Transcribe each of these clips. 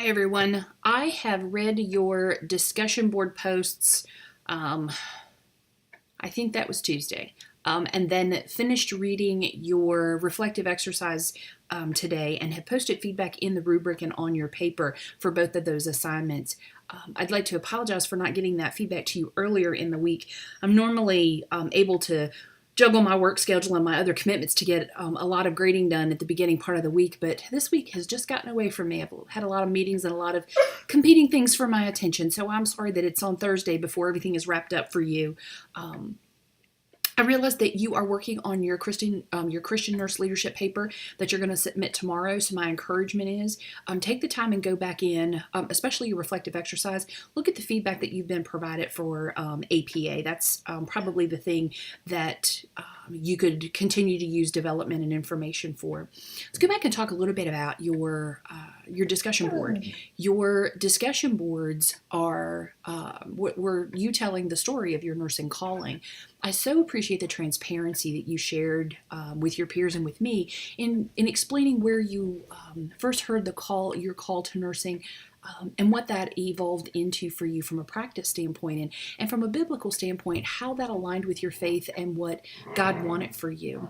Hi, everyone. I have read your discussion board posts. I think that was Tuesday. And then finished reading your reflective exercise today and have posted feedback in the rubric and on your paper for both of those assignments. I'd like to apologize for not getting that feedback to you earlier in the week. I'm normally able to juggle my work schedule and my other commitments to get a lot of grading done at the beginning part of the week, but this week has just gotten away from me. I've had a lot of meetings and a lot of competing things for my attention, so I'm sorry that it's on Thursday before everything is wrapped up for you. I realize that you are working on your Christian nurse leadership paper that you're going to submit tomorrow. So my encouragement is take the time and go back in, especially your reflective exercise. Look at the feedback that you've been provided for APA. That's probably the thing that you could continue to use development and information for. Let's go back and talk a little bit about your discussion board. Your discussion boards are were you telling the story of your nursing calling. I so appreciate the transparency that you shared with your peers and with me in explaining where you first heard your call to nursing, and what that evolved into for you from a practice standpoint and from a biblical standpoint, how that aligned with your faith and what God wanted for you.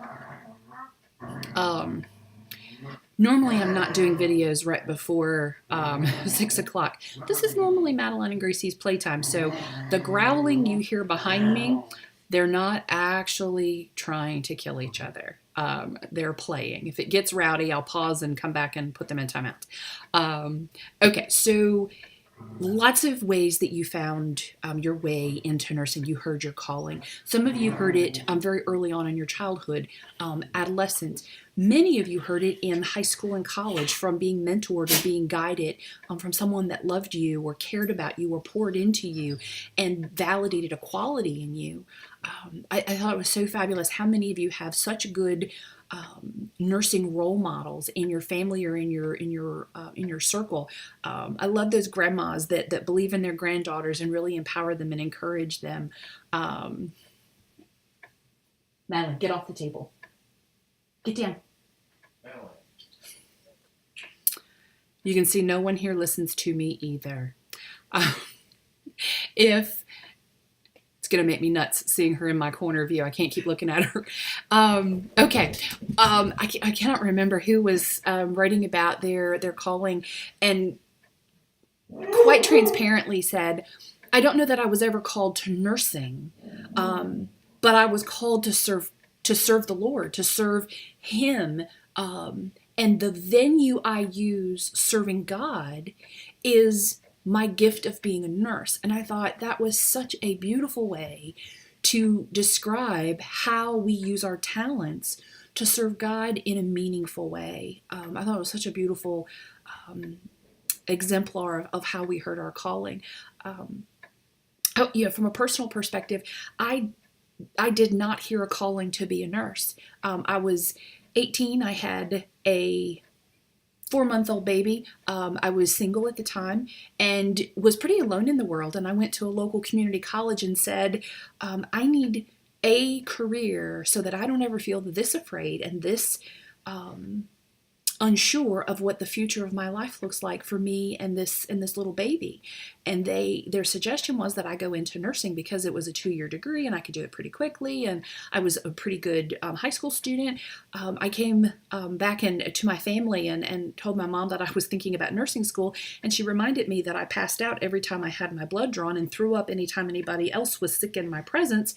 Normally, I'm not doing videos right before 6 o'clock. This is normally Madeline and Gracie's playtime, so the growling you hear behind me, they're not actually trying to kill each other. They're playing. If it gets rowdy, I'll pause and come back and put them in timeout. Okay, so lots of ways that you found your way into nursing. You heard your calling. Some of you heard it very early on in your childhood, adolescence. Many of you heard it in high school and college from being mentored or being guided from someone that loved you or cared about you or poured into you and validated a quality in you. I thought it was so fabulous how many of you have such good nursing role models in your family or in your circle. I love those grandmas that believe in their granddaughters and really empower them and encourage them. Madeline, get off the table. Get down. You can see no one here listens to me either. If it's going to make me nuts seeing her in my corner view. I can't keep looking at her. Okay. I cannot remember who was writing about their calling and quite transparently said, I don't know that I was ever called to nursing, but I was called to serve the Lord, to serve Him. And the venue I use serving God is my gift of being a nurse. And I thought that was such a beautiful way to describe how we use our talents to serve God in a meaningful way. I thought it was such a beautiful exemplar of how we heard our calling. From a personal perspective, I did not hear a calling to be a nurse. I was 18. I had a 4-month-old baby. I was single at the time and was pretty alone in the world. And I went to a local community college and said, I need a career so that I don't ever feel this afraid and this unsure of what the future of my life looks like for me and this little baby. And their suggestion was that I go into nursing because it was a 2-year degree and I could do it pretty quickly. And I was a pretty good high school student. I came back to my family and told my mom that I was thinking about nursing school. And she reminded me that I passed out every time I had my blood drawn and threw up anytime anybody else was sick in my presence.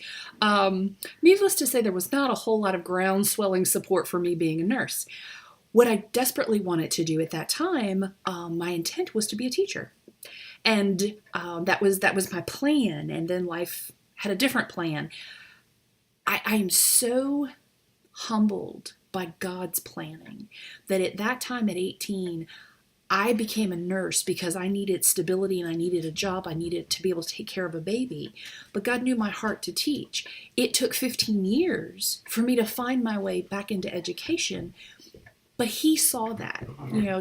Needless to say, there was not a whole lot of ground swelling support for me being a nurse. What I desperately wanted to do at that time, my intent was to be a teacher. And that was my plan. And then life had a different plan. I am so humbled by God's planning that at that time at 18, I became a nurse because I needed stability and I needed a job. I needed to be able to take care of a baby. But God knew my heart to teach. It took 15 years for me to find my way back into education. But He saw that,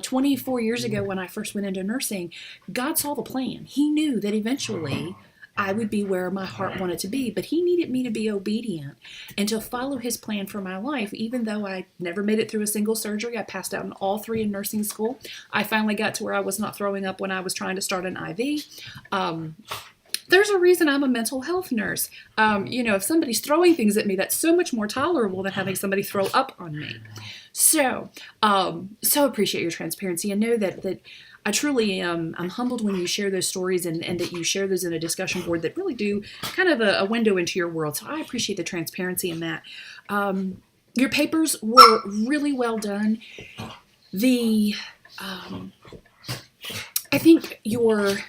24 years ago when I first went into nursing, God saw the plan. He knew that eventually I would be where my heart wanted to be. But he needed me to be obedient and to follow his plan for my life. Even though I never made it through a single surgery, I passed out in all 3 in nursing school. I finally got to where I was not throwing up when I was trying to start an IV. There's a reason I'm a mental health nurse. If somebody's throwing things at me, that's so much more tolerable than having somebody throw up on me. So appreciate your transparency and know that I truly am. I'm humbled when you share those stories and that you share those in a discussion board that really do kind of a window into your world. So I appreciate the transparency in that. Your papers were really well done. I think your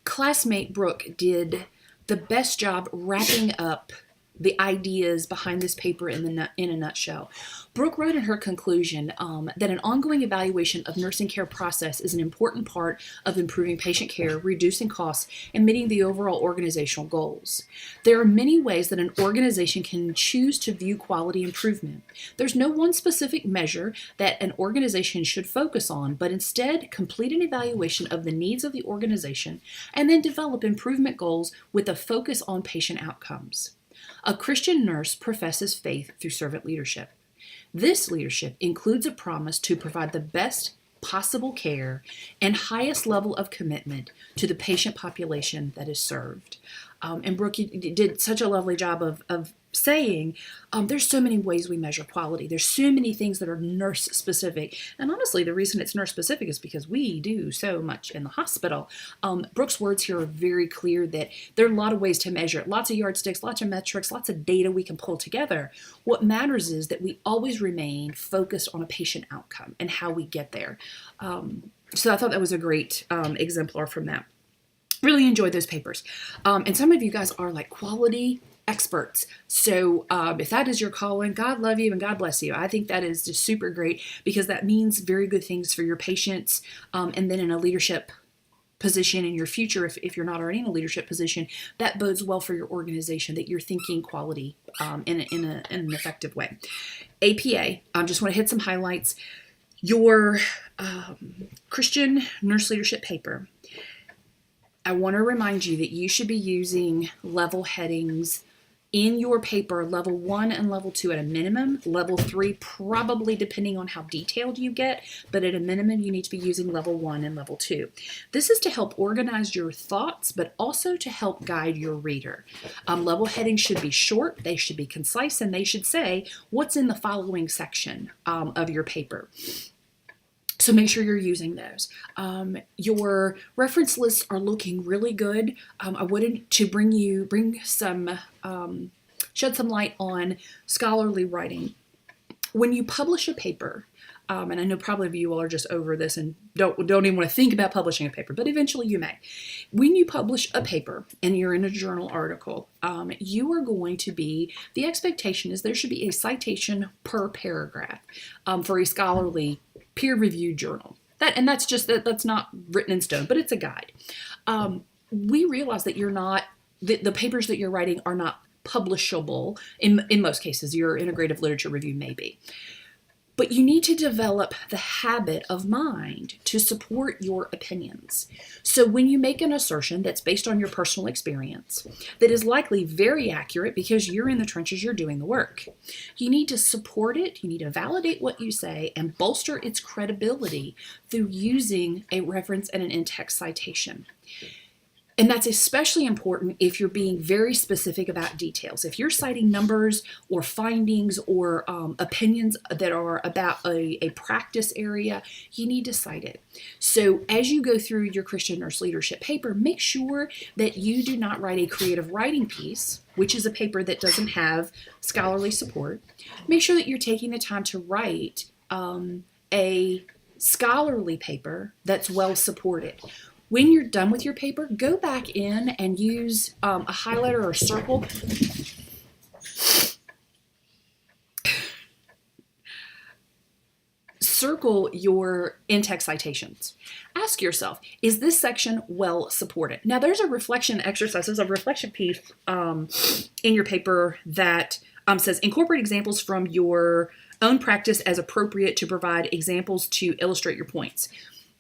classmate Brooke did the best job wrapping up the ideas behind this paper in a nutshell. Brooke wrote in her conclusion that an ongoing evaluation of nursing care process is an important part of improving patient care, reducing costs, and meeting the overall organizational goals. There are many ways that an organization can choose to view quality improvement. There's no one specific measure that an organization should focus on, but instead complete an evaluation of the needs of the organization and then develop improvement goals with a focus on patient outcomes. A Christian nurse professes faith through servant leadership. This leadership includes a promise to provide the best possible care and highest level of commitment to the patient population that is served. And Brooke, you did such a lovely job of saying there's so many ways we measure quality. There's so many things that are nurse specific. And honestly, the reason it's nurse specific is because we do so much in the hospital. Brooke's words here are very clear that there are a lot of ways to measure it. Lots of yardsticks, lots of metrics, lots of data we can pull together. What matters is that we always remain focused on a patient outcome and how we get there. So I thought that was a great exemplar from that. Really enjoyed those papers. And some of you guys are like quality experts. So if that is your calling, God love you and God bless you. I think that is just super great because that means very good things for your patients. And then in a leadership position in your future, if you're not already in a leadership position, that bodes well for your organization, that you're thinking quality in an effective way. APA, I just want to hit some highlights. Your Christian nurse leadership paper. I want to remind you that you should be using level headings in your paper, level 1 and level 2 at a minimum, level 3 probably depending on how detailed you get, but at a minimum you need to be using level 1 and level 2. This is to help organize your thoughts, but also to help guide your reader. Level headings should be short, they should be concise, and they should say what's in the following section of your paper. So make sure you're using those. Your reference lists are looking really good. I wanted to shed some light on scholarly writing. When you publish a paper, and I know probably you all are just over this and don't even want to think about publishing a paper, but eventually you may. When you publish a paper and you're in a journal article, you are going to be, the expectation is there should be a citation per paragraph for a scholarly peer-reviewed journal. That's not written in stone, but it's a guide. We realize that the papers that you're writing are not publishable in most cases. Your integrative literature review may be. But you need to develop the habit of mind to support your opinions. So when you make an assertion that's based on your personal experience, that is likely very accurate because you're in the trenches, you're doing the work, you need to support it, you need to validate what you say, and bolster its credibility through using a reference and an in-text citation. And that's especially important if you're being very specific about details. If you're citing numbers or findings or opinions that are about a practice area, you need to cite it. So as you go through your Christian nurse leadership paper, make sure that you do not write a creative writing piece, which is a paper that doesn't have scholarly support. Make sure that you're taking the time to write a scholarly paper that's well supported. When you're done with your paper, go back in and use a highlighter or circle. Circle your in-text citations. Ask yourself, is this section well supported? Now, there's a reflection exercise. There's a reflection piece in your paper that says, incorporate examples from your own practice as appropriate to provide examples to illustrate your points.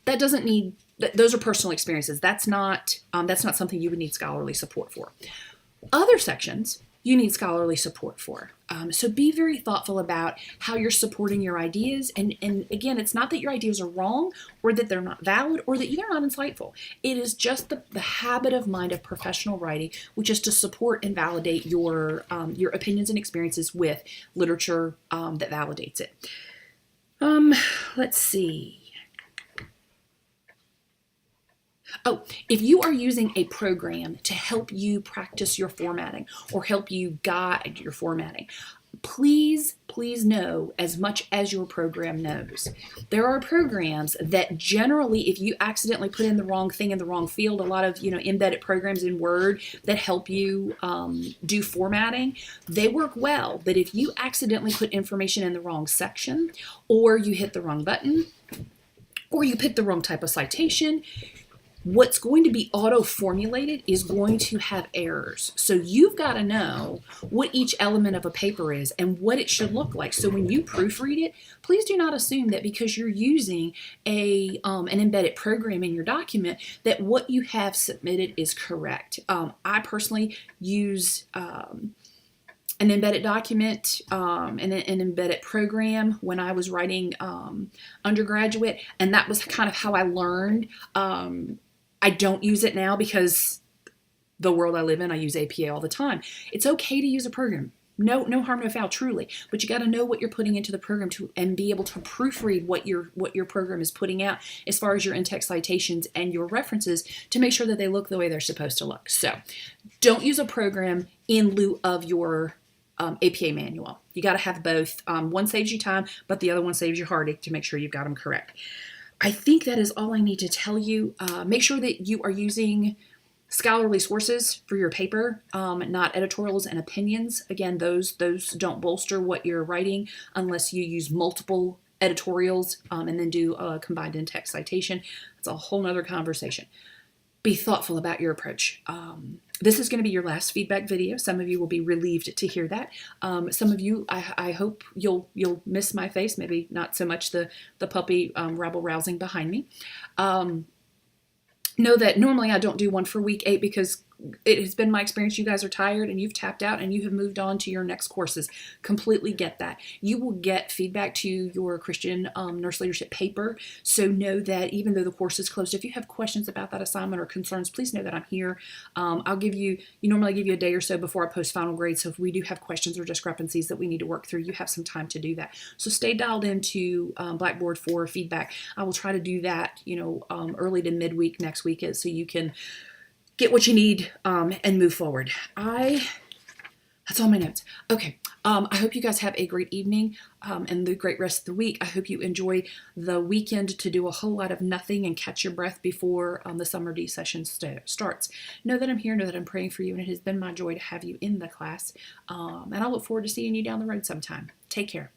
That doesn't need those are personal experiences. That's not something you would need scholarly support for. Other sections you need scholarly support for. So be very thoughtful about how you're supporting your ideas. And again, it's not that your ideas are wrong or that they're not valid or that they're not insightful. It is just the habit of mind of professional writing, which is to support and validate your opinions and experiences with literature that validates it. Let's see. Oh, if you are using a program to help you practice your formatting or help you guide your formatting, please know as much as your program knows. There are programs that generally, if you accidentally put in the wrong thing in the wrong field, a lot of embedded programs in Word that help you do formatting, they work well. But if you accidentally put information in the wrong section, or you hit the wrong button, or you pick the wrong type of citation, what's going to be auto-formulated is going to have errors. So you've got to know what each element of a paper is and what it should look like. So when you proofread it, please do not assume that because you're using an embedded program in your document that what you have submitted is correct. I personally use an embedded document and an embedded program when I was writing undergraduate, and that was kind of how I learned. I don't use it now because the world I live in, I use APA all the time. It's okay to use a program. No harm, no foul, truly. But you got to know what you're putting into the program and be able to proofread what your program is putting out as far as your in-text citations and your references to make sure that they look the way they're supposed to look. So don't use a program in lieu of your APA manual. You got to have both. One saves you time, but the other one saves you heartache to make sure you've got them correct. I think that is all I need to tell you. Make sure that you are using scholarly sources for your paper, not editorials and opinions. Again, those don't bolster what you're writing unless you use multiple editorials and then do a combined in-text citation. That's a whole nother conversation. Be thoughtful about your approach. This is going to be your last feedback video. Some of you will be relieved to hear that. Some of you, I hope you'll miss my face. Maybe not so much the puppy rabble rousing behind me. Know that normally I don't do one for week 8 because it has been my experience you guys are tired and you've tapped out and you have moved on to your next courses. Completely get that. You will get feedback to your Christian nurse leadership paper. So know that even though the course is closed, if you have questions about that assignment or concerns, please know that I'm here. Normally give you a day or so before I post final grades. So if we do have questions or discrepancies that we need to work through, you have some time to do that. So stay dialed into Blackboard for feedback. I will try to do that, early to midweek next week so you can get what you need and move forward. That's all my notes. Okay. I hope you guys have a great evening and the great rest of the week. I hope you enjoy the weekend to do a whole lot of nothing and catch your breath before the summer D session starts. Know that I'm here. Know that I'm praying for you, and it has been my joy to have you in the class. And I look forward to seeing you down the road sometime. Take care.